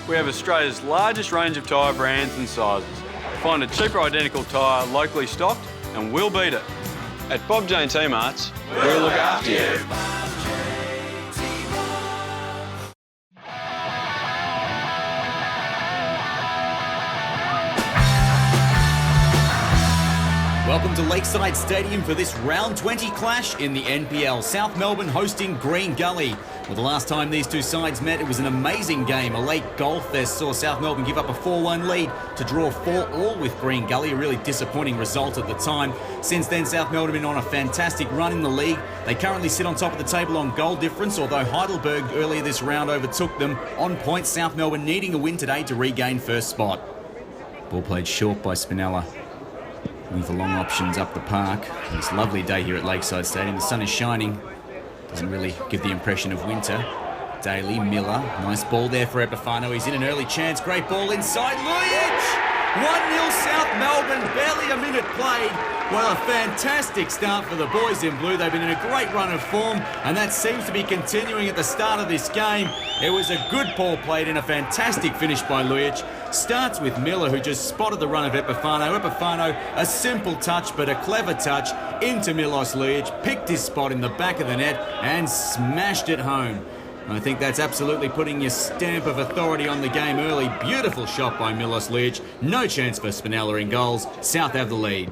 we have Australia's largest range of tyre brands and sizes. Find a cheaper identical tyre locally stocked and we'll beat it. At Bob Jane T-Marts, we'll look after you. Welcome to Lakeside Stadium for this round 20 clash in the NPL. South Melbourne hosting Green Gully. Well, the last time these two sides met, it was an amazing game. A late goal fest saw South Melbourne give up a 4-1 lead to draw 4-4 with Green Gully, a really disappointing result at the time. Since then, South Melbourne have been on a fantastic run in the league. They currently sit on top of the table on goal difference, although Heidelberg earlier this round overtook them on points. South Melbourne needing a win today to regain first spot. Ball played short by Spinella. Looking for long options up the park. It's a lovely day here at Lakeside Stadium. The sun is shining. Doesn't really give the impression of winter. Daly, Miller. Nice ball there for Epifano. He's in an early chance. Great ball inside. Lujic! 1-0 South Melbourne. Barely a minute played. Well, a fantastic start for the boys in blue. They've been in a great run of form, and that seems to be continuing at the start of this game. It was a good ball played and a fantastic finish by Lujic. Starts with Miller, who just spotted the run of Epifano. Epifano, a simple touch, but a clever touch into Milos Lujic. Picked his spot in the back of the net and smashed it home. I think that's absolutely putting your stamp of authority on the game early. Beautiful shot by Milos Lujic. No chance for Spinella in goals. South have the lead.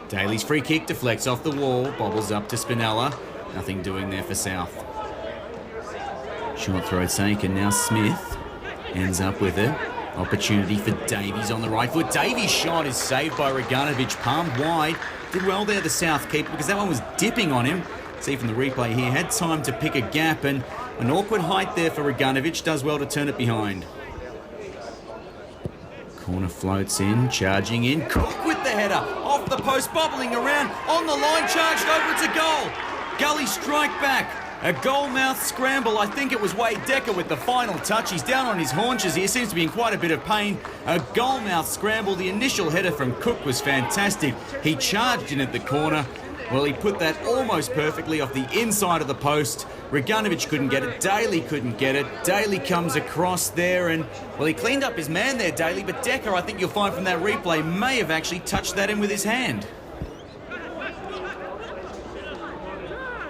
Daly's free kick deflects off the wall, bobbles up to Spinella. Nothing doing there for South. Short throw taken, now Smith ends up with it. Opportunity for Davies on the right foot. Davies' shot is saved by Reganovic, palmed wide. Did well there, the South keeper, because that one was dipping on him. See from the replay here, had time to pick a gap, and an awkward height there for Reganovic. Does well to turn it behind. Corner floats in, charging in. Cook with the header, off the post, bobbling around, on the line, charged over, it's a goal. Gully strike back. A goal-mouth scramble. I think it was Dekker with the final touch. He's down on his haunches here, seems to be in quite a bit of pain. A goal-mouth scramble. The initial header from Cook was fantastic. He charged in at the corner. Well, he put that almost perfectly off the inside of the post. Reganovic couldn't get it. Daly couldn't get it. Daly comes across there and, well, he cleaned up his man there, Daly, but Dekker, I think you'll find from that replay, may have actually touched that in with his hand.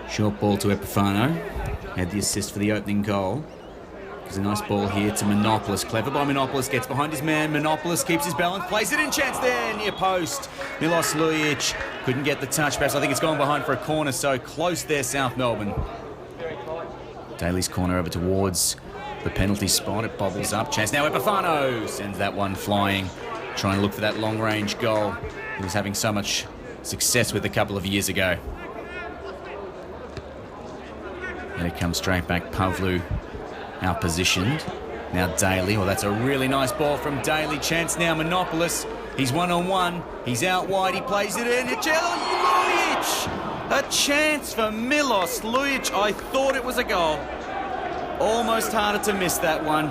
Short ball to Epifano. Had the assist for the opening goal. There's a nice ball here to Monopolis. Clever by Monopolis. Gets behind his man. Monopolis keeps his balance. Plays it in. Chance there. Near post. Milos Lujic couldn't get the touch. Perhaps I think it's gone behind for a corner. So close there, South Melbourne. Daly's corner over towards the penalty spot. It bobbles up. Chance now. Epifano sends that one flying. Trying to look for that long-range goal he was having so much success with a couple of years ago. And it comes straight back. Pavlu out-positioned. Now Daly. Well, that's a really nice ball from Daly. Chance now. Monopolis. He's one-on-one. He's out wide. He plays it in. Lujic! A chance for Milos Lujic. I thought it was a goal. Almost harder to miss that one.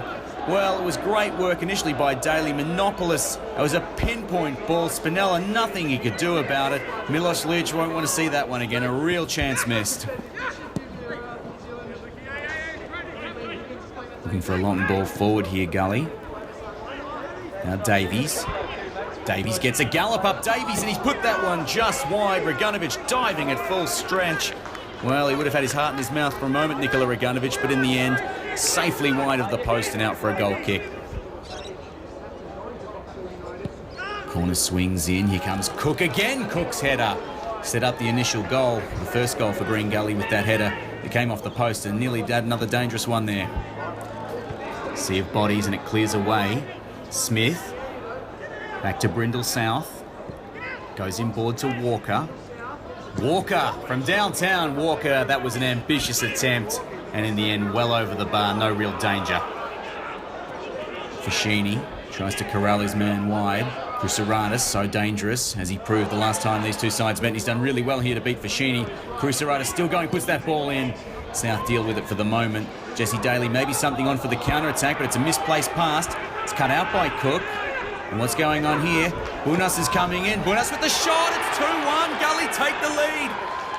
Well, it was great work initially by Daly. Monopolis, it was a pinpoint ball. Spinella, nothing he could do about it. Milos Lujic won't want to see that one again. A real chance missed. Looking for a long ball forward here, Gully. Now Davies. Davies gets a gallop up. Davies, and he's put that one just wide. Reganovic diving at full stretch. Well, he would have had his heart in his mouth for a moment, Nikola Reganovic, but in the end, safely wide of the post and out for a goal kick. Corner swings in. Here comes Cook again. Cook's header set up the initial goal. The first goal for Green Gully with that header. It came off the post and nearly had another dangerous one there. Sea of bodies and it clears away. Smith. Back to Brindle South. Goes inboard to Walker. Walker from downtown. Walker, that was an ambitious attempt. And in the end, well over the bar. No real danger. Fashini tries to corral his man wide. Cruceratus, so dangerous, as he proved the last time these two sides met. He's done really well here to beat Fashini. Cruceratus still going, puts that ball in. South deal with it for the moment. Jesse Daly, maybe something on for the counter-attack, but it's a misplaced pass. It's cut out by Cook. And what's going on here? Bounas is coming in. Bounas with the shot. It's 2-1. Gully take the lead.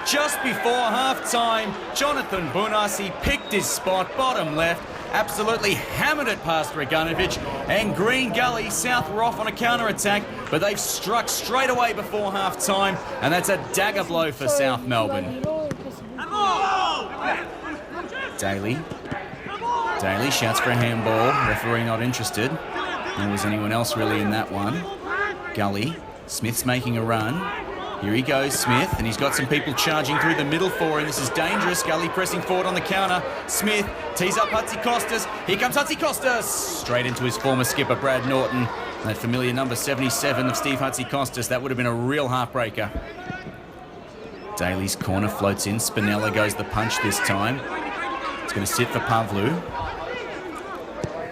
Just before half-time, Jonathan Bounas, he picked his spot, bottom left. absolutely hammered it past Draganovic. And Green Gully, South were off on a counter-attack, but they've struck straight away before half-time, and that's a dagger blow for South Melbourne. Daly shouts for a handball. Referee not interested. Nor was anyone else really in that one. Gully. Smith's making a run. Here he goes, Smith, and he's got some people charging through the middle for him. This is dangerous. Gully pressing forward on the counter. Smith tees up Hatzikostas. Here comes Hatzikostas. Straight into his former skipper, Brad Norton. That familiar number 77 of Steve Hatzikostas. That would have been a real heartbreaker. Daly's corner floats in. Spinella goes the punch this time. It's going to sit for Pavlu.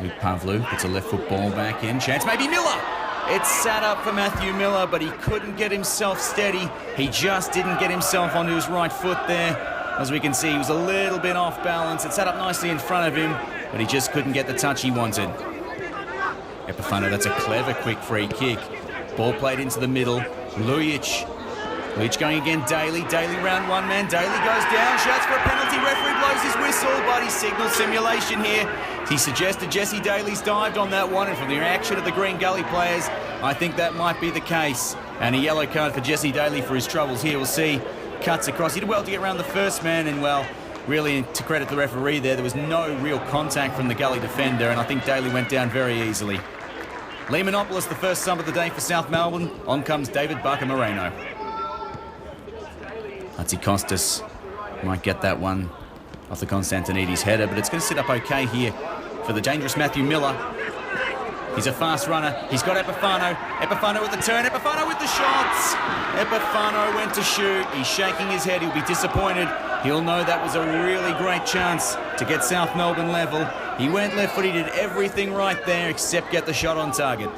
Luke Pavlu puts a left foot ball back in. Chance maybe Miller. It's sat up for Matthew Miller, but he couldn't get himself steady. He just didn't get himself onto his right foot there. As we can see, he was a little bit off balance. It sat up nicely in front of him, but he just couldn't get the touch he wanted. Epifano, that's a clever quick free kick. Ball played into the middle. Lujic going again, Daly round one man. Daly goes down, shouts for a penalty. Referee blows his whistle, but he signals simulation here. He suggested Jesse Daly's dived on that one, and from the reaction of the Green Gully players, I think that might be the case. And a yellow card for Jesse Daly for his troubles here. We'll see. Cuts across. He did well to get around the first man, and well, really to credit the referee there was no real contact from the Gully defender, and I think Daly went down very easily. Lemonopoulos, the first sub of the day for South Melbourne. On comes David Barker Moreno. Hatzikostas might get that one off the Constantinides header, but it's going to sit up okay here for the dangerous Matthew Miller. He's a fast runner. He's got Epifano. Epifano with the turn. Epifano with the shots. Epifano went to shoot. He's shaking his head. He'll be disappointed. He'll know that was a really great chance to get South Melbourne level. He went left foot. He did everything right there except get the shot on target.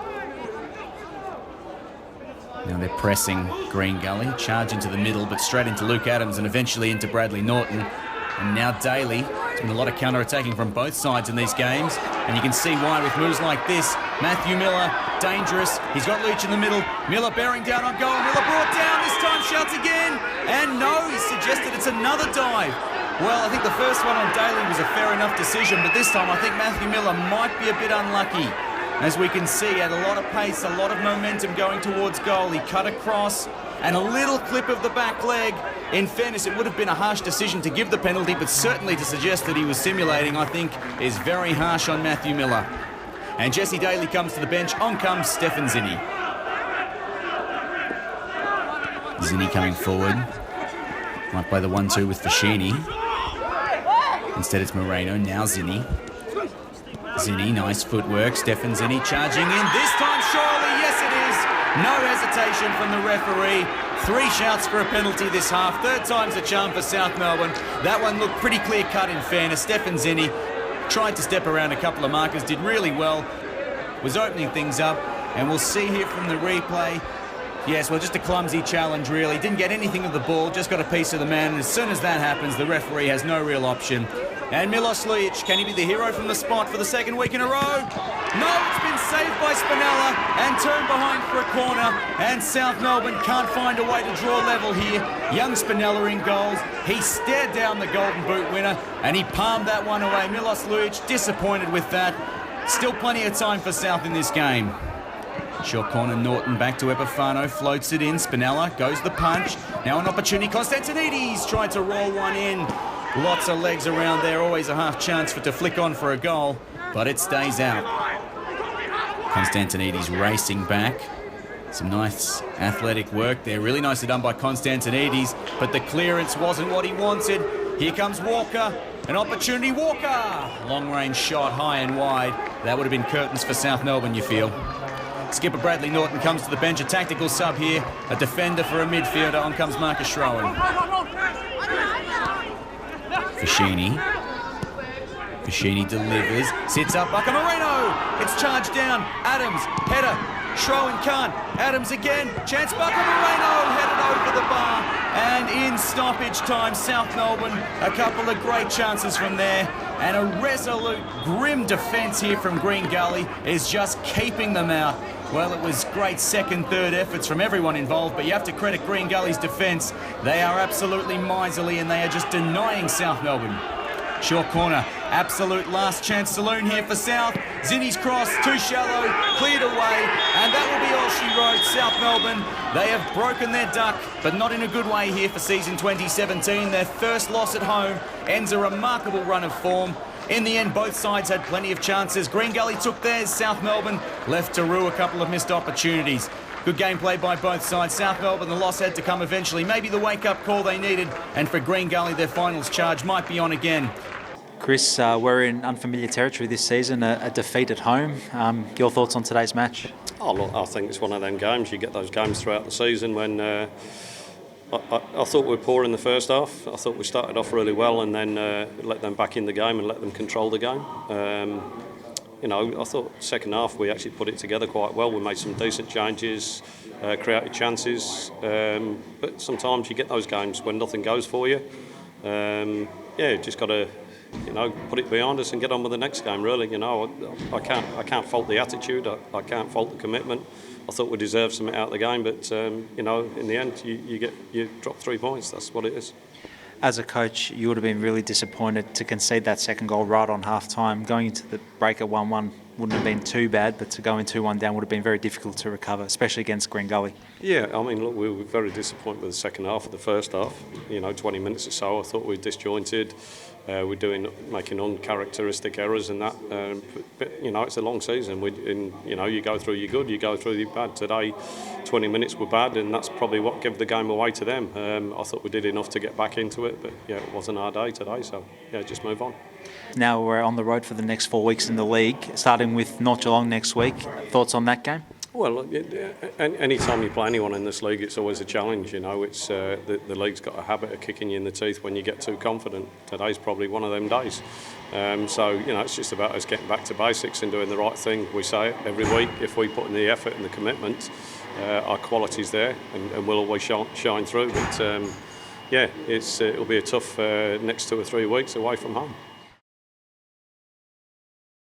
Now they're pressing Green Gully, charge into the middle, but straight into Luke Adams and eventually into Bradley Norton. And now Daly. There's been a lot of counter-attacking from both sides in these games, and you can see why with moves like this. Matthew Miller, dangerous. He's got Lujic in the middle. Miller bearing down on goal. Miller brought down. This time shouts again. And no, he suggested it's another dive. Well, I think the first one on Daly was a fair enough decision, but this time I think Matthew Miller might be a bit unlucky. As we can see, had a lot of pace, a lot of momentum going towards goal. He cut across and a little clip of the back leg. In fairness, it would have been a harsh decision to give the penalty, but certainly to suggest that he was simulating, I think, is very harsh on Matthew Miller. And Jesse Daly comes to the bench. On comes Stefan Zinni. Zinni coming forward. Might play the 1-2 with Fashini. Instead it's Moreno, now Zinni. Zinni, nice footwork. Stefan Zinni charging in. This time, surely, yes it is. No hesitation from the referee. 3 shouts for a penalty this half. Third time's a charm for South Melbourne. That one looked pretty clear-cut in fairness. Stefan Zinni tried to step around a couple of markers, did really well. Was opening things up. And we'll see here from the replay. Yes, well, just a clumsy challenge, really. Didn't get anything of the ball, just got a piece of the man. And as soon as that happens, the referee has no real option. And Milos Lujic, can he be the hero from the spot for the second week in a row? No, it's been saved by Spinella and turned behind for a corner. And South Melbourne can't find a way to draw level here. Young Spinella in goals. He stared down the Golden Boot winner and he palmed that one away. Milos Lujic disappointed with that. Still plenty of time for South in this game. Short corner, Norton back to Epifano, floats it in. Spinella goes the punch. Now an opportunity. Constantinides tried to roll one in. Lots of legs around there, always a half chance for to flick on for a goal, but it stays out. Constantinides racing back. Some nice athletic work there. Really nicely done by Constantinides, but the clearance wasn't what he wanted. Here comes Walker. An opportunity, Walker! Long-range shot, high and wide. That would have been curtains for South Melbourne, you feel. Skipper Bradley Norton comes to the bench, a tactical sub here. A defender for a midfielder. On comes Marcus Schroen. Fashini delivers, sits up, Barker Moreno, it's charged down, Adams, header, Schroen can't, Adams again, chance, Barker Moreno, headed over the bar, and in stoppage time, South Melbourne, a couple of great chances from there, and a resolute, grim defence here from Green Gully is just keeping them out. Well, it was great second, third efforts from everyone involved, but you have to credit Green Gully's defence. They are absolutely miserly and they are just denying South Melbourne. Short corner, Absolute last chance saloon here for South. Zinni's cross, too shallow, cleared away, and that will be all she wrote. South Melbourne, they have broken their duck, but not in a good way here for season 2017. Their first loss at home ends a remarkable run of form. In the end, both sides had plenty of chances. Green Gully took theirs. South Melbourne left to rue a couple of missed opportunities. Good game played by both sides. South Melbourne, the loss had to come eventually. Maybe the wake-up call they needed. And for Green Gully, their finals charge might be on again. Chris, we're in unfamiliar territory this season, a defeat at home. Your thoughts on today's match? Oh, look, I think it's one of them games. You get those games throughout the season when I thought we were poor in the first half. I thought we started off really well and then let them back in the game and let them control the game. I thought second half we actually put it together quite well. We made some decent changes, created chances, but sometimes you get those games when nothing goes for you. Just got to put it behind us and get on with the next game. Really, I can't fault the attitude. I can't fault the commitment. I thought we deserved something out of the game, but in the end, you drop 3 points. That's what it is. As a coach, you would have been really disappointed to concede that second goal right on half-time. Going into the break at 1-1 wouldn't have been too bad, but to go in 2-1 down would have been very difficult to recover, especially against Green Gully. Yeah, I mean, look, we were very disappointed with the second half of the first half. 20 minutes or so, I thought we were disjointed. We're making uncharacteristic errors and that. But it's a long season. You go through your good, you go through your bad. Today, 20 minutes were bad, and that's probably what gave the game away to them. I thought we did enough to get back into it, but it wasn't our day today. So just move on. Now we're on the road for the next 4 weeks in the league, starting with North Geelong next week. Thoughts on that game? Well, any time you play anyone in this league, it's always a challenge. It's the league's got a habit of kicking you in the teeth when you get too confident. Today's probably one of them days. It's just about us getting back to basics and doing the right thing. We say it every week. If we put in the effort and the commitment, our quality's there, and we'll always shine through. But it'll be a tough next 2 or 3 weeks away from home.